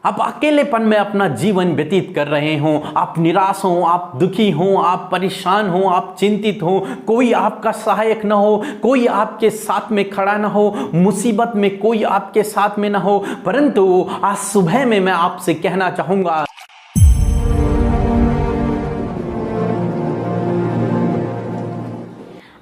आप अकेलेपन में अपना जीवन व्यतीत कर रहे हो, आप निराश हो, आप दुखी हो, आप परेशान हो, आप चिंतित हो, कोई आपका सहायक न हो, कोई आपके साथ में खड़ा न हो, मुसीबत में कोई आपके साथ में न हो, परंतु आज सुबह में मैं आपसे कहना चाहूंगा,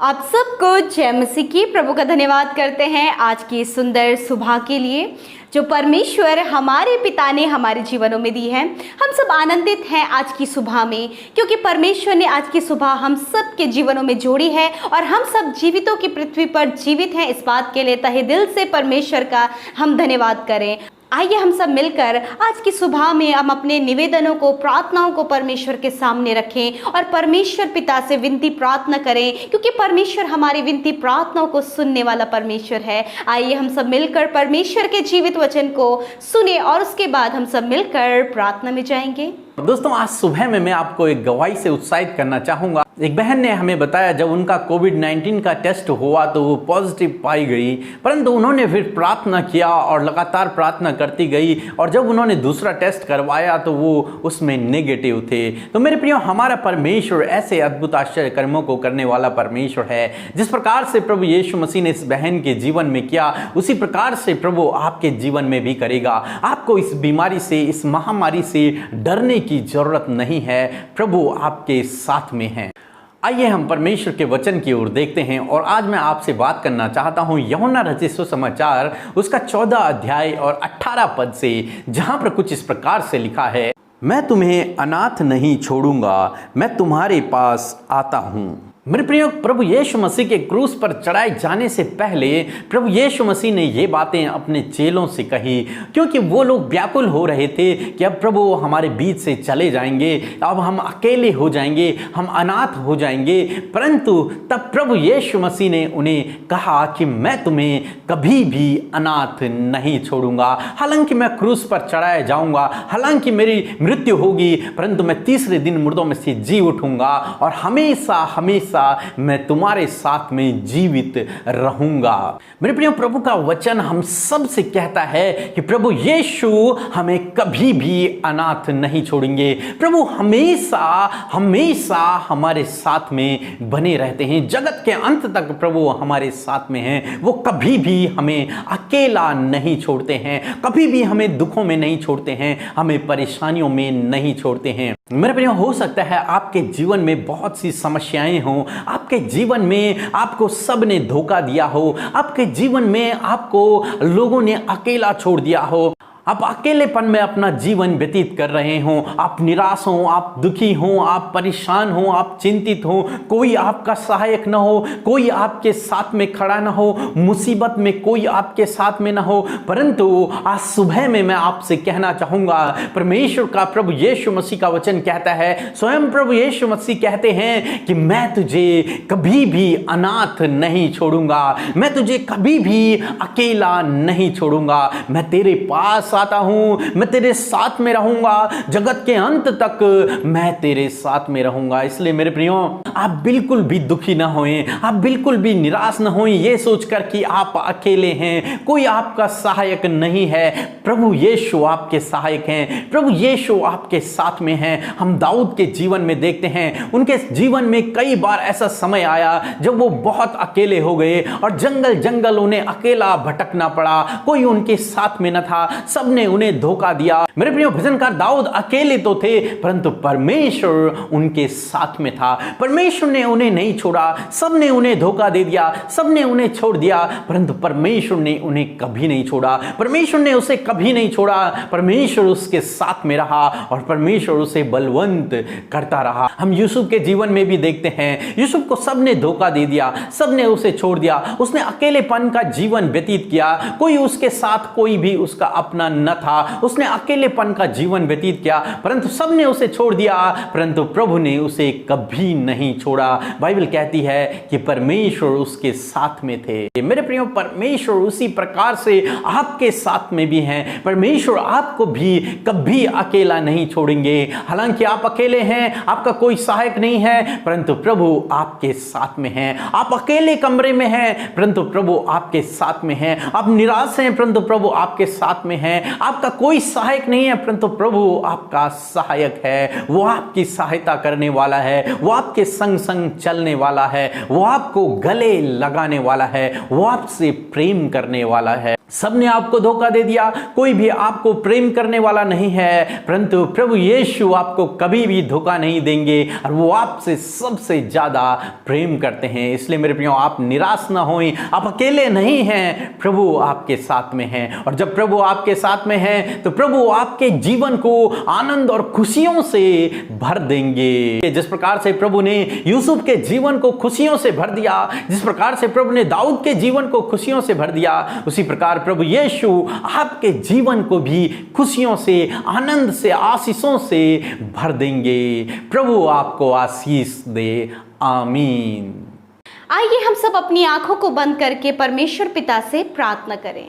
आप सबको जय मसीह की। प्रभु का धन्यवाद करते हैं आज की सुंदर सुबह के लिए जो परमेश्वर हमारे पिता ने हमारे जीवनों में दी है। हम सब आनंदित हैं आज की सुबह में, क्योंकि परमेश्वर ने आज की सुबह हम सब के जीवनों में जोड़ी है और हम सब जीवितों की पृथ्वी पर जीवित हैं। इस बात के लिए तहे दिल से परमेश्वर का हम धन्यवाद करें। आइए हम सब मिलकर आज की सुबह में हम अपने निवेदनों को, प्रार्थनाओं को परमेश्वर के सामने रखें और परमेश्वर पिता से विनती प्रार्थना करें, क्योंकि परमेश्वर हमारी विनती प्रार्थनाओं को सुनने वाला परमेश्वर है। आइए हम सब मिलकर परमेश्वर के जीवित वचन को सुने और उसके बाद हम सब मिलकर प्रार्थना में जाएंगे। दोस्तों, आज सुबह में मैं आपको एक गवाही से उत्साहित करना चाहूंगा। एक बहन ने हमें बताया जब उनका कोविड-19 का टेस्ट हुआ तो वो पॉजिटिव पाई गई, परंतु उन्होंने फिर प्रार्थना किया और लगातार प्रार्थना करती गई और जब उन्होंने दूसरा टेस्ट करवाया तो वो उसमें नेगेटिव थे। तो मेरे प्रियो, हमारा परमेश्वर ऐसे अद्भुत आश्चर्य कर्मों को करने वाला परमेश्वर है। जिस प्रकार से प्रभु यीशु मसीह ने इस बहन के जीवन में किया, उसी प्रकार से प्रभु आपके जीवन में भी करेगा। आपको इस बीमारी से, इस महामारी से डरने की जरूरत नहीं है। प्रभु आपके साथ में है। आइए हम परमेश्वर के वचन की ओर देखते हैं और आज मैं आपसे बात करना चाहता हूं यूहन्ना रचित सुसमाचार उसका 14 अध्याय और 18 पद से, जहां पर कुछ इस प्रकार से लिखा है, मैं तुम्हें अनाथ नहीं छोड़ूंगा, मैं तुम्हारे पास आता हूं। मेरे प्रियो, प्रभु यीशु मसीह के क्रूस पर चढ़ाए जाने से पहले प्रभु यीशु मसीह ने ये बातें अपने चेलों से कही, क्योंकि वो लोग व्याकुल हो रहे थे कि अब प्रभु हमारे बीच से चले जाएंगे, अब हम अकेले हो जाएंगे, हम अनाथ हो जाएंगे। परंतु तब प्रभु यीशु मसीह ने उन्हें कहा कि मैं तुम्हें कभी भी अनाथ नहीं छोड़ूंगा। हालांकि मैं क्रूस पर चढ़ाया जाऊंगा, हालांकि मेरी मृत्यु होगी, परंतु मैं तीसरे दिन मुर्दों में से जी उठूंगा और हमेशा हमेशा मैं तुम्हारे साथ में जीवित रहूंगा। मेरे प्रिय, प्रभु का वचन हम सब से कहता है कि प्रभु यीशु हमें कभी भी अनाथ नहीं छोड़ेंगे। प्रभु हमेशा हमेशा हमारे साथ में बने रहते हैं। जगत के अंत तक प्रभु हमारे साथ में हैं। वो कभी भी हमें अकेला नहीं छोड़ते हैं, कभी भी हमें दुखों में नहीं छोड़ते हैं, हमें परेशानियों में नहीं छोड़ते हैं। मेरे प्रिय, हो सकता है आपके जीवन में बहुत सी समस्याएं हों, आपके जीवन में आपको सब ने धोखा दिया हो, आपके जीवन में आपको लोगों ने अकेला छोड़ दिया हो, आप अकेलेपन में अपना जीवन व्यतीत कर रहे हो, आप निराश हो, आप दुखी हो, आप परेशान हो, आप चिंतित हो, कोई आपका सहायक न हो, कोई आपके साथ में खड़ा न हो, मुसीबत में कोई आपके साथ में न हो। परंतु आज सुबह में मैं आपसे कहना चाहूंगा, परमेश्वर का प्रभु यीशु मसीह का वचन कहता है, स्वयं प्रभु यीशु मसीह कहते हैं कि मैं तुझे कभी भी अनाथ नहीं छोड़ूंगा, मैं तुझे कभी भी अकेला नहीं छोड़ूंगा, मैं तेरे पास आता हूं, मैं तेरे साथ में रहूंगा, जगत के अंत तक मैं तेरे साथ में रहूंगा। इसलिए मेरे प्रियो, आप बिल्कुल भी दुखी ना होएं, आप बिल्कुल भी निराश ना होएं ये सोचकर कि आप अकेले हैं, कोई आपका सहायक नहीं है। प्रभु यीशु आपके सहायक हैं, प्रभु यीशु आपके साथ में हैं। हम दाऊद के जीवन में देखते हैं, उनके जीवन में कई बार ऐसा समय आया जब वो बहुत अकेले हो गए और जंगल जंगल उन्हें अकेला भटकना पड़ा, कोई उनके साथ में न था, सबने उन्हें धोखा दिया। मेरे प्रिय भजनकार दाऊद अकेले तो थे, परंतु परमेश्वर उनके साथ में था। परमेश्वर ने उन्हें नहीं छोड़ा, सबने उन्हें धोखा दे दिया, सबने उन्हें छोड़ दिया, परंतु परमेश्वर ने उन्हें कभी नहीं छोड़ा, परमेश्वर ने उसे कभी नहीं छोड़ा। परमेश्वर उसके साथ में रहा और परमेश्वर उसे बलवंत करता रहा। हम यूसुफ के जीवन में भी देखते हैं, यूसुफ को सबने धोखा दे दिया, सबने उसे छोड़ दिया, उसने अकेलेपन का जीवन व्यतीत किया, कोई उसके साथ कोई भी उसका अपना न था, उसने अकेलेपन का जीवन व्यतीत किया, परंतु सबने उसे छोड़ दिया, परंतु प्रभु ने उसे कभी नहीं छोड़ा। बाइबल कहती है कि परमेश्वर उसके साथ में थे। मेरे प्रियो, परमेश्वर उसी प्रकार से आपके साथ में भी हैं। परमेश्वर आपको भी कभी अकेला नहीं छोड़ेंगे। हालांकि आप अकेले हैं, आपका कोई सहायक नहीं है, परंतु प्रभु आपके साथ में हैं। आप अकेले कमरे में हैं, परंतु प्रभु आपके साथ में हैं। आप निराश हैं, परंतु प्रभु आपके साथ में हैं। हैं, आपका कोई सहायक नहीं है, परंतु प्रभु आपका सहायक है। वो आपकी सहायता करने वाला है, वो आपके संग संग चलने वाला है, वो आपको गले लगाने वाला है, वो आपसे प्रेम करने वाला है। सबने आपको धोखा दे दिया, कोई भी आपको प्रेम करने वाला नहीं है, परंतु प्रभु यीशु आपको कभी भी धोखा नहीं देंगे और वो आपसे सबसे ज्यादा प्रेम करते हैं। इसलिए मेरे प्रियो, आप निराश ना होएं, आप अकेले नहीं हैं, प्रभु आपके साथ में हैं। और जब प्रभु आपके साथ में हैं तो प्रभु आपके जीवन को आनंद और खुशियों से भर देंगे। जिस प्रकार से प्रभु ने यूसुफ के जीवन को खुशियों से भर दिया, जिस प्रकार से प्रभु ने दाऊद के जीवन को खुशियों से भर दिया, उसी प्रकार प्रभु यीशु आपके जीवन को भी खुशियों से, आनंद से, आशीषों से भर देंगे। प्रभु आपको आशीष दे। आमीन। आइए हम सब अपनी आंखों को बंद करके परमेश्वर पिता से प्रार्थना करें।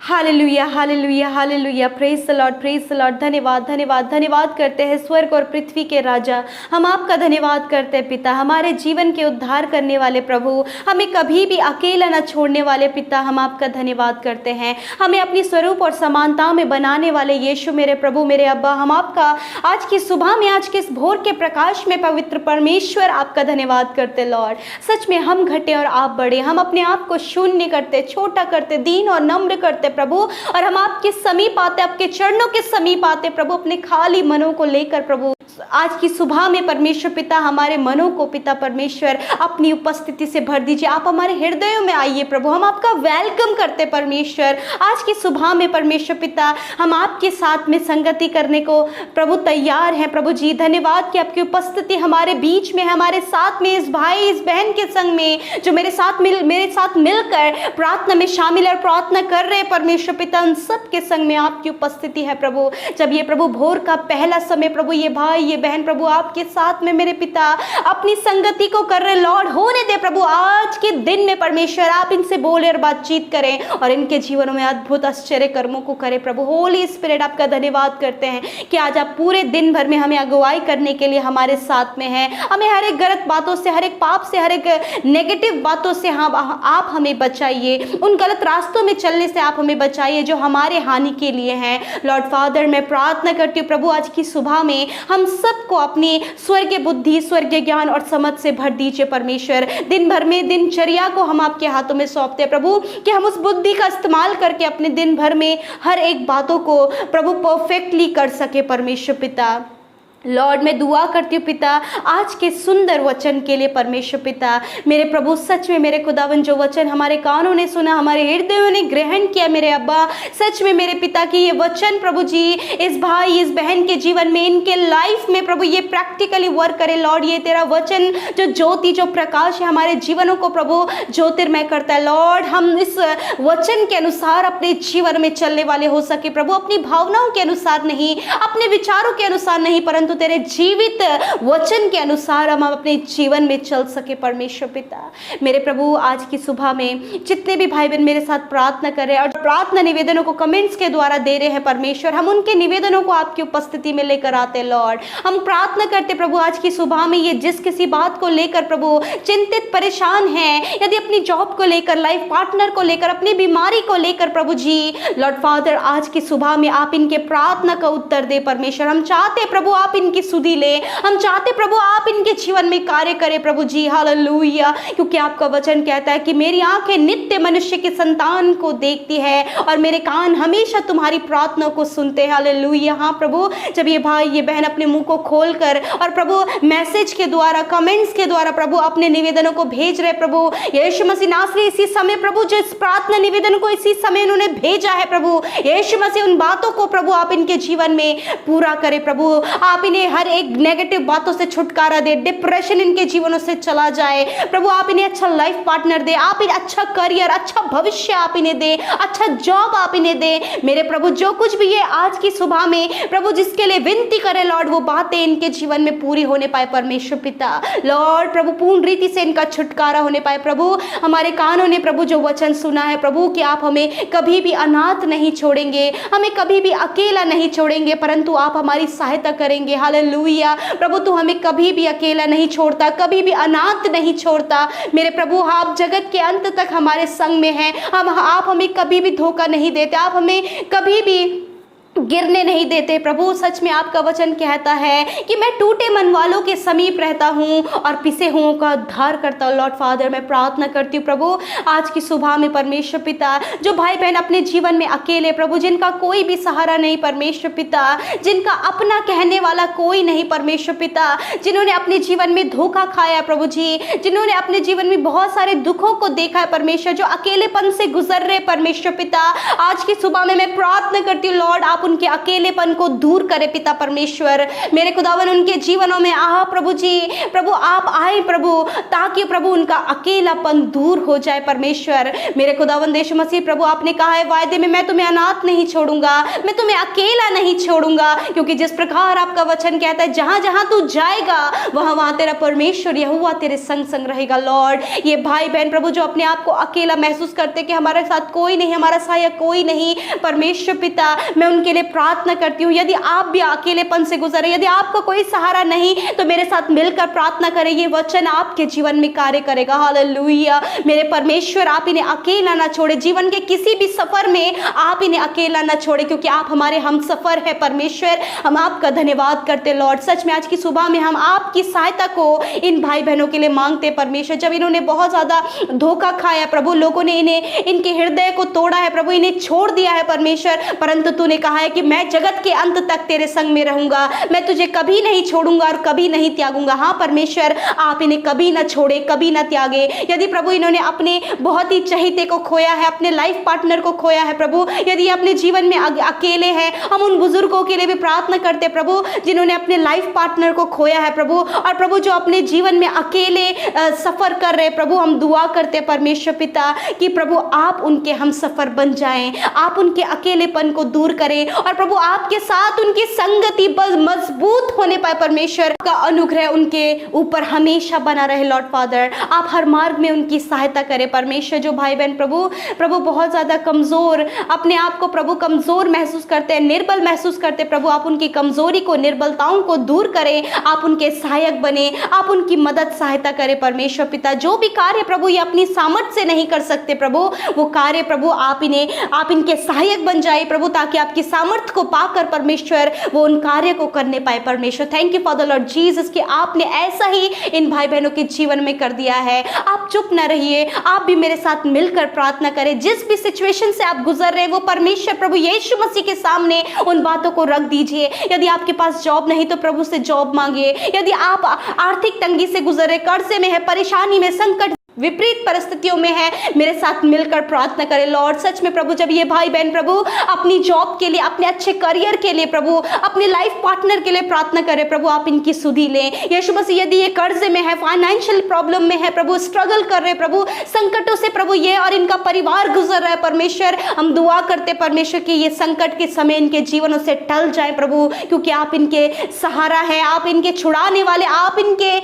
Hallelujah, hallelujah, hallelujah, praise the Lord, praise the Lord. धन्यवाद, धन्यवाद, धन्यवाद करते हैं स्वर्ग और पृथ्वी के राजा। हम आपका धन्यवाद करते हैं पिता, हमारे जीवन के उद्धार करने वाले प्रभु, हमें कभी भी अकेला न छोड़ने वाले पिता, हम आपका धन्यवाद करते हैं। हमें अपनी स्वरूप और समानता में बनाने वाले यीशु मेरे प्रभु, मेरे अब्बा, हम आपका आज की सुबह में, आज के इस भोर के प्रकाश में पवित्र परमेश्वर आपका धन्यवाद करते लॉर्ड। सच में हम घटे और आप बढ़े, हम अपने आप को शून्य करते, छोटा करते, दीन और नम्र करते प्रभु, और हम आपके समीप आते, आपके चरणों के समीप आते प्रभु, अपने खाली मनों को लेकर प्रभु। आज की सुबह में परमेश्वर पिता, हमारे मनों को पिता परमेश्वर अपनी उपस्थिति से भर दीजिए। आप हमारे हृदयों में आइए प्रभु, हम आपका वेलकम करते परमेश्वर। आज की सुबह में परमेश्वर पिता, हम आपके साथ में संगति करने को प्रभु तैयार हैं प्रभु जी। धन्यवाद कि आपकी उपस्थिति हमारे बीच में है, हमारे साथ में, इस भाई इस बहन के संग में जो मेरे साथ मिलकर प्रार्थना में शामिल और प्रार्थना कर रहे हैं परमेश्वर पिता, उन सब के संग में आपकी उपस्थिति है प्रभु। जब ये प्रभु भोर का पहला समय प्रभु, ये भाई ये बहन प्रभु आपके साथ में मेरे पिता अपनी संगति को कर रहे लॉर्ड, होने दे प्रभु आज के दिन में परमेश्वर आप इनसे बोले और बातचीत करें और इनके जीवनों में अद्भुत आश्चर्य कर्मों को करें प्रभु। होली स्पिरिट, आपका धन्यवाद करते हैं कि आज आप पूरे दिन भर में हमें अगुवाई करने के लिए हमारे साथ में हैं। हमें हर एक गलत बातों से, हर एक पाप से, हर एक नेगेटिव बातों से आप हमें बचाइए, उन गलत रास्तों में चलने से आप हमें बचाइए जो हमारे हानि के लिए हैं। लॉर्ड फादर, मैं प्रार्थना करती हूँ प्रभु, आज की सुबह में हम सबको अपनी स्वर्गीय बुद्धि, स्वर्गीय ज्ञान और समझ से भर दीजिए परमेश्वर। दिन भर में दिनचर्या को हम आपके हाथों में सौंपते हैं प्रभु, कि हम उस बुद्धि का इस्तेमाल करके अपने दिन भर में हर एक बातों को प्रभु परफेक्टली कर सके परमेश्वर पिता। लॉर्ड, मैं दुआ करती हूँ पिता आज के सुंदर वचन के लिए परमेश्वर पिता। मेरे प्रभु, सच में मेरे खुदावन, जो वचन हमारे कानों ने सुना, हमारे हृदयों ने ग्रहण किया मेरे अब्बा, सच में मेरे पिता की ये वचन प्रभु जी इस भाई इस बहन के जीवन में, इनके लाइफ में प्रभु ये प्रैक्टिकली वर्क करे लॉर्ड। ये तेरा वचन जो ज्योति, जो प्रकाश है, हमारे जीवनों को प्रभु ज्योतिर्मय करता है लॉर्ड। हम इस वचन के अनुसार अपने जीवन में चलने वाले हो सके प्रभु, अपनी भावनाओं के अनुसार नहीं, अपने विचारों के अनुसार नहीं, परंतु तेरे जीवित वचन के अनुसार हम अपने जीवन में चल सके परमेश्वर पिता। मेरे प्रभु, आज की सुबह में जितने भी भाई बहन मेरे साथ प्रार्थना कर रहे हैं और प्रार्थना निवेदनों को कमेंट्स के द्वारा दे रहे हैं परमेश्वर, हम उनके निवेदनों को आपकी उपस्थिति में लेकर आते हैं लॉर्ड। हम प्रार्थना करते प्रभु आज की सुबह में, ये जिस किसी बात को लेकर प्रभु चिंतित परेशान हैं, यदि अपनी जॉब को लेकर, लाइफ पार्टनर को लेकर, अपनी बीमारी को लेकर प्रभु जी, लॉर्ड फादर आज की सुबह में आप इनके प्रार्थना का उत्तर दे परमेश्वर। हम चाहते प्रभु आप इनकी सुधि ले, हम चाहते प्रभु आप इनके जीवन में कार्य करें प्रभु जी। हालेलुया, क्योंकि आपका वचन कहता है कि मेरी आंखें नित्य मनुष्य के संतान को देखती है और मेरे कान हमेशा तुम्हारी प्रार्थना को सुनते हैं। हालेलुया। हाँ प्रभु, जब ये भाई ये बहन अपने मुंह को खोलकर और प्रभु मैसेज के द्वारा, कमेंट्स के द्वारा प्रभु अपने निवेदनों को भेज रहे प्रभु यीशु मसीह नासरी, इसी समय प्रभु जो इस प्रार्थना निवेदन को इसी समय उन्होंने भेजा है प्रभु यीशु मसीह, उन बातों को प्रभु आप इनके जीवन में पूरा करें प्रभु। आप इन्हें हर एक नेगेटिव बातों से छुटकारा दे, डिप्रेशन इनके जीवनों से चला जाए प्रभु। आप इन्हें अच्छा लाइफ पार्टनर दे, आप इन्हें अच्छा करियर, अच्छा भविष्य आप इन्हें दे, अच्छा जॉब आप इन्हें दे मेरे प्रभु। जो कुछ भी ये आज की सुबह में प्रभु जिसके लिए विनती करे लॉर्ड, वो बातें इनके जीवन में पूरी होने पाए परमेश्वर पिता। लॉर्ड प्रभु पूर्ण रीति से इनका छुटकारा होने पाए प्रभु। हमारे कानों ने प्रभु जो वचन सुना है प्रभु कि आप हमें कभी भी अनाथ नहीं छोड़ेंगे, हमें कभी भी अकेला नहीं छोड़ेंगे, परंतु आप हमारी सहायता करेंगे। हालेलुया। प्रभु तू हमें कभी भी अकेला नहीं छोड़ता, कभी भी अनाथ नहीं छोड़ता मेरे प्रभु। आप जगत के अंत तक हमारे संग में हैं। आप हमें कभी भी धोखा नहीं देते, आप हमें कभी भी गिरने नहीं देते प्रभु। सच में आपका वचन कहता है कि मैं टूटे मन वालों के समीप रहता हूँ और पिसे हुओं का उद्धार करता हूँ। लॉर्ड फादर मैं प्रार्थना करती हूँ प्रभु आज की सुबह में परमेश्वर पिता, जो भाई बहन अपने जीवन में अकेले प्रभु, जिनका कोई भी सहारा नहीं परमेश्वर पिता, जिनका अपना कहने वाला कोई नहीं परमेश्वर पिता, जिन्होंने अपने जीवन में धोखा खाया प्रभु जी, जिन्होंने अपने जीवन में बहुत सारे दुखों को देखा है परमेश्वर, जो अकेलेपन से गुजर रहे परमेश्वर पिता, आज की सुबह में मैं प्रार्थना करती हूँ लॉर्ड आप उनके अकेलेपन को दूर करे पिता परमेश्वर। मेरे खुदावन उनके जीवनों में प्रभु जी, प्रभु आप आए प्रभु, ताकि प्रभु उनका अकेलापन दूर हो जाए परमेश्वर। मेरे खुदावन यीशु मसीह प्रभु आपने कहा है वायदे में, मैं तुम्हें अनाथ नहीं छोड़ूंगा, मैं तुम्हें अकेला नहीं छोड़ूंगा, क्योंकि जिस प्रकार आपका वचन कहता है जहां जहां तू जाएगा वहां वहां तेरा परमेश्वर यहोवा तेरे संग संग रहेगा। लॉर्ड ये भाई बहन प्रभु जो अपने आप को अकेला महसूस करते कि हमारे साथ कोई नहीं, हमारा सहायक कोई नहीं परमेश्वर पिता, मैं उनके लिए प्रार्थना करती हूँ। यदि आप भी अकेलेपन से गुजरे, यदि आपका कोई सहारा नहीं, तो मेरे साथ मिलकर प्रार्थना करें, ये वचन आपके जीवन में कार्य करेगा। हालेलुया। मेरे परमेश्वर आप इन्हें अकेला ना छोड़े, जीवन के किसी भी सफर में आप इन्हें अकेला ना छोड़े, क्योंकि आप हमारे हम सफर है परमेश्वर। हम आपका धन्यवाद करते लॉर्ड। सच में आज की सुबह में हम आपकी सहायता को इन भाई बहनों के लिए मांगते परमेश्वर। जब इन्होंने बहुत ज्यादा धोखा खाया प्रभु, लोगों ने इन्हें इनके हृदय को तोड़ा है प्रभु, इन्हें छोड़ दिया है परमेश्वर, परंतु तूने कहा है कि मैं जगत के अंत तक तेरे संग में रहूंगा, मैं तुझे कभी नहीं छोड़ूंगा और कभी नहीं त्यागूंगा। हाँ परमेश्वर आप इन्हें कभी ना छोड़े, कभी ना त्यागे। यदि प्रभु इन्होंने अपने बहुत ही चहेते को खोया है, अपने लाइफ पार्टनर को खोया है प्रभु, यदि अपने जीवन में अकेले हैं, हम उन बुजुर्गों के लिए भी प्रार्थना करते प्रभु जिन्होंने अपने लाइफ पार्टनर को खोया है प्रभु, और प्रभु जो अपने जीवन में अकेले सफर कर रहे प्रभु, हम दुआ करते परमेश्वर पिता कि प्रभु आप उनके हम सफर बन जाएं, आप उनके अकेलेपन को दूर करें, और प्रभु आपके साथ उनकी संगति मजबूत होने पाए परमेश्वर का अनुग्रह उनके ऊपर हमेशा बना रहे। लॉर्ड फादर आप हर मार्ग में उनकी सहायता करें परमेश्वर। जो भाई बहन प्रभु बहुत ज्यादा कमजोर, अपने आप को प्रभु कमजोर महसूस करते हैं, निर्बल महसूस करते प्रभु, आप उनकी कमजोरी को, निर्बलताओं को दूर करें, आप उनके सहायक बने, आप उनकी मदद सहायता करें परमेश्वर पिता। जो भी कार्य प्रभु ये अपनी सामर्थ्य से नहीं कर सकते प्रभु, वो कार्य प्रभु आप इनके सहायक बन जाए प्रभु, ताकि आपकी सामर्थ्य को पाकर परमेश्वर वो उन कार्य को करने पाए परमेश्वर। Thank you for the Lord Jesus कि आपने ऐसा ही इन भाई बहनों के जीवन में कर दिया है। आप चुप न रहिए, आप भी मेरे साथ मिलकर प्रार्थना करें। जिस भी सिचुएशन से आप गुजर रहे हैं वो परमेश्वर प्रभु यीशु मसीह के सामने उन बातों को रख दीजिए। यदि आपके पास जॉब नहीं तो प्रभु से जॉब मांगिए। यदि आप आर्थिक तंगी से गुजर रहे, कर्जे में है, परेशानी में, संकट विपरीत परिस्थितियों में है, मेरे साथ मिलकर प्रार्थना करें। लॉर्ड सच में प्रभु जब ये भाई बहन प्रभु अपनी जॉब के लिए, अपने अच्छे करियर के लिए प्रभु, अपने लाइफ पार्टनर के लिए प्रार्थना करें प्रभु, आप इनकी सुधि लें यीशु मसीह। यदि ये कर्जे में है, फाइनेंशियल प्रॉब्लम में है प्रभु, स्ट्रगल कर रहे प्रभु, संकटों से प्रभु ये और इनका परिवार गुजर रहा है परमेश्वर, हम दुआ करते परमेश्वर कि ये संकट के समय इनके जीवनों से टल जाए प्रभु, क्योंकि आप इनके सहारा है, आप इनके छुड़ाने वाले, आप इनके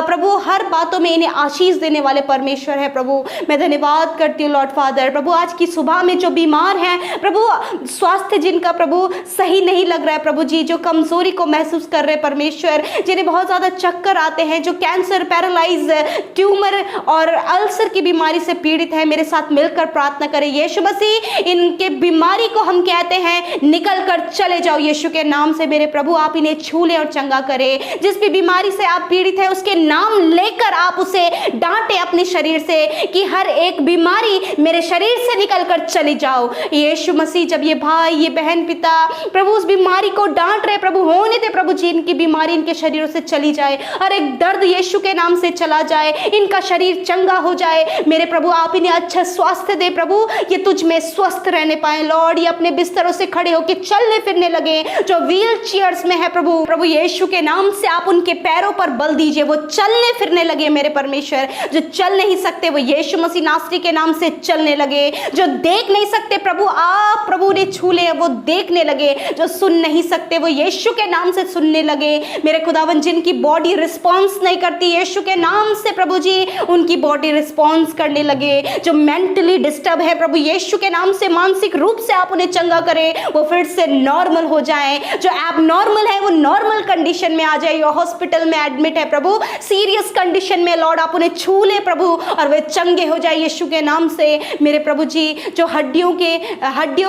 प्रभु हर बातों में इन्हें आशीष देने वाले परमेश्वर है प्रभु। मैं धन्यवाद करती हूँ लॉर्ड फादर प्रभु आज की सुबह में जो बीमार हैं प्रभु, स्वास्थ्य जिनका प्रभु सही नहीं लग रहा है प्रभु जी, जो कमजोरी को महसूस कर रहे परमेश्वर, जिन्हें बहुत ज्यादा चक्कर आते हैं, जो कैंसर, पैरालाइज, ट्यूमर और अल्सर की बीमारी से पीड़ित है, मेरे साथ मिलकर प्रार्थना करें यीशु मसीह। इनके बीमारी को हम कहते हैं निकल कर चले जाओ यीशु के नाम से मेरे प्रभु, आप इन्हें छू ले और चंगा करें। जिस भी बीमारी से आप पीड़ित है उसके नाम लेकर आप उसे डांटे अपने शरीर से कि हर एक बीमारी मेरे शरीर से निकलकर चली जाओ यीशु मसीह। जब ये भाई, ये बहन पिता प्रभु उस बीमारी को डांट रहे प्रभु, होने दे प्रभु जी, इनकी बीमारी इनके शरीरों से चली जाए, हर एक दर्द यीशु के नाम से चला जाए, इनका शरीर चंगा हो जाए मेरे प्रभु, आप इन्हें अच्छा स्वास्थ्य दे प्रभु, ये तुझ में स्वस्थ रहने पाए लॉर्ड, ये अपने बिस्तरों से खड़े होकर चलने फिरने लगे, जो व्हील चेयर्स में है प्रभु यीशु के नाम से आप उनके पैरों पर बल दीजिए, वो चलने फिरने लगे मेरे परमेश्वर, जो चलने नहीं सकते वो यीशु मसीह नासरी के नाम से चलने लगे। जो देख नहीं सकते प्रभु आप प्रभु ने छू ले वो देखने लगे। जो सुन नहीं सकते वो यीशु के नाम से सुनने लगे। मेरे खुदावन जिनकी बॉडी रिस्पॉन्स नहीं करती यीशु के नाम से प्रभु जी उनकी बॉडी रिस्पॉन्स करने लगे। जो मेंटली डिस्टर्ब है प्रभु यीशु के नाम से मानसिक रूप से आप उन्हें चंगा करें, वो फिर से नॉर्मल हो जाए। जो एबनॉर्मल है वो नॉर्मल कंडीशन में आ जाए। या हॉस्पिटल में एडमिट है प्रभु सीरियस कंडीशन में लॉर्ड आप उन्हें छू ले प्रभु और वे चंगे हो जाए यीशु के नाम से। मेरे प्रभु जी जो हड्डियों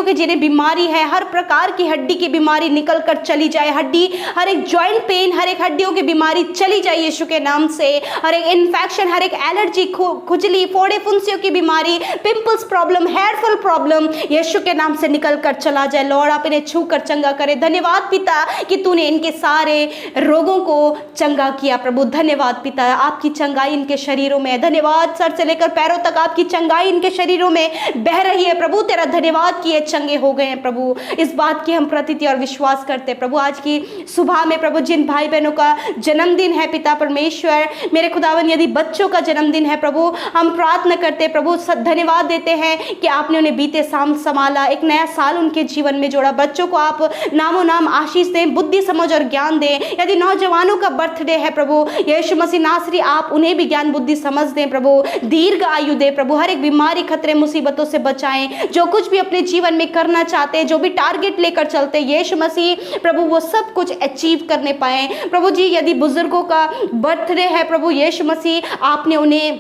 के जिन्हें बीमारी है, हर प्रकार की हड्डी की बीमारी निकल कर चली जाए। हड्डी हर एक जॉइंट पेन, हर एक हड्डियों की बीमारी चली जाए यीशु के नाम से। हर एक इन्फेक्शन, हर एक एलर्जी, खुजली, फोड़े फुंसियों की बीमारी, pimples problem, hair fall problem Yeshu के नाम से निकल कर चला जाए। लॉर्ड आप इन्हें छू कर चंगा करें। धन्यवाद पिता कि तूने इनके सारे रोगों को चंगा किया प्रभु। धन्यवाद पिता आपकी चंगाई इनके शरीरों में। धन्यवाद सर से लेकर पैरों तक आपकी चंगाई इनके शरीरों में बह रही है प्रभु। तेरा धन्यवाद कि ये चंगे हो गए हैं प्रभु। इस बात की हम प्रतीति और विश्वास करते हैं प्रभु। आज की सुबह में प्रभु जिन भाई बहनों का जन्मदिन है पिता परमेश्वर मेरे खुदावन यदि बच्चों का जन्मदिन है प्रभु हम प्रार्थना करते हैं प्रभु। धन्यवाद देते हैं कि आपने उन्हें बीते साल संभाला, एक नया साल उनके जीवन में जोड़ा। बच्चों को आप नामों नाम आशीष दें, बुद्धि समझ और ज्ञान दें। यदि नौजवानों का बर्थडे है प्रभु यीशु मसीह नासरी आप उन्हें भी ज्ञान बुद्धि समझ दें प्रभु। दीर्घ आयु दे प्रभु। हर एक बीमारी खतरे मुसीबतों से बचाएं। जो कुछ भी अपने जीवन में करना चाहते हैं, जो भी टारगेट लेकर चलते हैं यीशु मसीह प्रभु वो सब कुछ अचीव करने पाए प्रभु जी। यदि बुजुर्गों का बर्थडे है प्रभु यीशु मसीह आपने उन्हें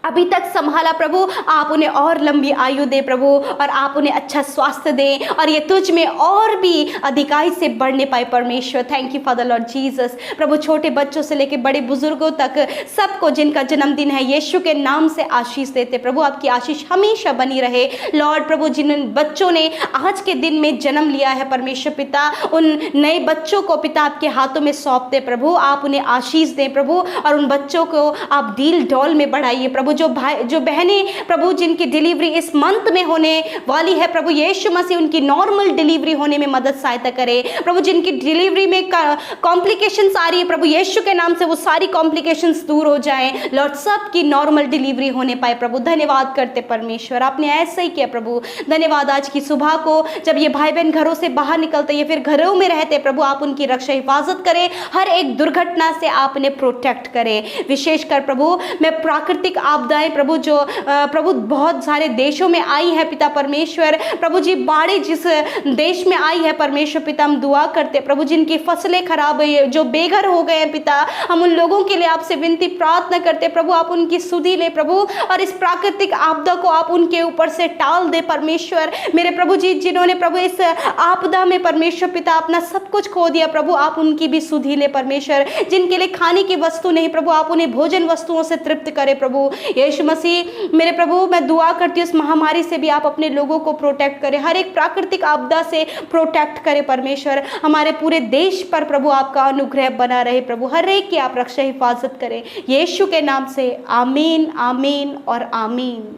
अभी तक संभाला प्रभु, आप उन्हें और लंबी आयु दे प्रभु और आप उन्हें अच्छा स्वास्थ्य दें और ये तुझ में और भी अधिकाई से बढ़ने पाए परमेश्वर। Thank you father lord Jesus प्रभु। छोटे बच्चों से लेकर बड़े बुजुर्गों तक सबको जिनका जन्मदिन है यीशु के नाम से आशीष देते प्रभु। आपकी आशीष हमेशा बनी रहे लॉर्ड प्रभु। जिन बच्चों ने आज के दिन में जन्म लिया है परमेश्वर पिता उन नए बच्चों को पिता आपके हाथों में सौंपते प्रभु। आप उन्हें आशीष दें प्रभु और उन बच्चों को आप डील डॉल में बढ़ाइए प्रभु। जो बहनें प्रभु जिनकी डिलीवरी इस मंथ में होने वाली है प्रभु यीशु मसीह उनकी नॉर्मल डिलीवरी होने में मदद सहायता करे प्रभु। जिनकी डिलीवरी में कॉम्प्लिकेशंस आ रही है प्रभु यीशु के नाम से वो सारी कॉम्प्लिकेशंस दूर हो जाएं लॉर्ड। सबकी नॉर्मल डिलीवरी होने पाए प्रभु। धन्यवाद करते परमेश्वर आपने ऐसा ही किया प्रभु। धन्यवाद आज की सुबह को जब ये भाई बहन घरों से बाहर निकलते या फिर घरों में रहते प्रभु आप उनकी रक्षा हिफाजत करें। हर एक दुर्घटना से आप उन्हें प्रोटेक्ट करें। विशेषकर प्रभु मैं प्राकृतिक आपदाएं प्रभु जो प्रभु बहुत सारे देशों में आई है पिता परमेश्वर प्रभु जी। बाढ़ें जिस देश में आई है परमेश्वर पिता हम दुआ करते प्रभु जिनकी फसलें खराब है जो बेघर हो गए हैं पिता हम उन लोगों के लिए आपसे विनती प्रार्थना करते प्रभु। आप उनकी सुधि ले प्रभु और इस प्राकृतिक आपदा को आप उनके ऊपर से टाल दे परमेश्वर मेरे प्रभु जी। जिन्होंने प्रभु इस आपदा में परमेश्वर पिता अपना सब कुछ खो दिया प्रभु आप उनकी भी सुधि ले परमेश्वर। जिनके लिए खाने की वस्तु नहीं प्रभु आप उन्हें भोजन वस्तुओं से तृप्त करे प्रभु यीशु मसीह। मेरे प्रभु मैं दुआ करती हूँ इस महामारी से भी आप अपने लोगों को प्रोटेक्ट करें। हर एक प्राकृतिक आपदा से प्रोटेक्ट करें परमेश्वर। हमारे पूरे देश पर प्रभु आपका अनुग्रह बना रहे प्रभु। हर एक की आप रक्षा हिफाजत करें यीशु के नाम से आमीन आमीन और आमीन।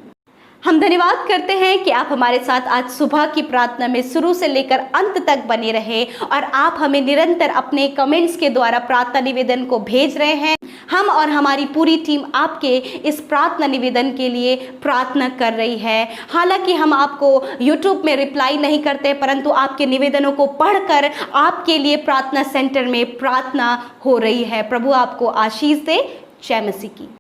हम धन्यवाद करते हैं कि आप हमारे साथ आज सुबह की प्रार्थना में शुरू से लेकर अंत तक बने रहे और आप हमें निरंतर अपने कमेंट्स के द्वारा प्रार्थना निवेदन को भेज रहे हैं। हम और हमारी पूरी टीम आपके इस प्रार्थना निवेदन के लिए प्रार्थना कर रही है। हालांकि हम आपको YouTube में रिप्लाई नहीं करते परंतु आपके निवेदनों को पढ़कर आपके लिए प्रार्थना सेंटर में प्रार्थना हो रही है। प्रभु आपको आशीष दे। जय मसीह की।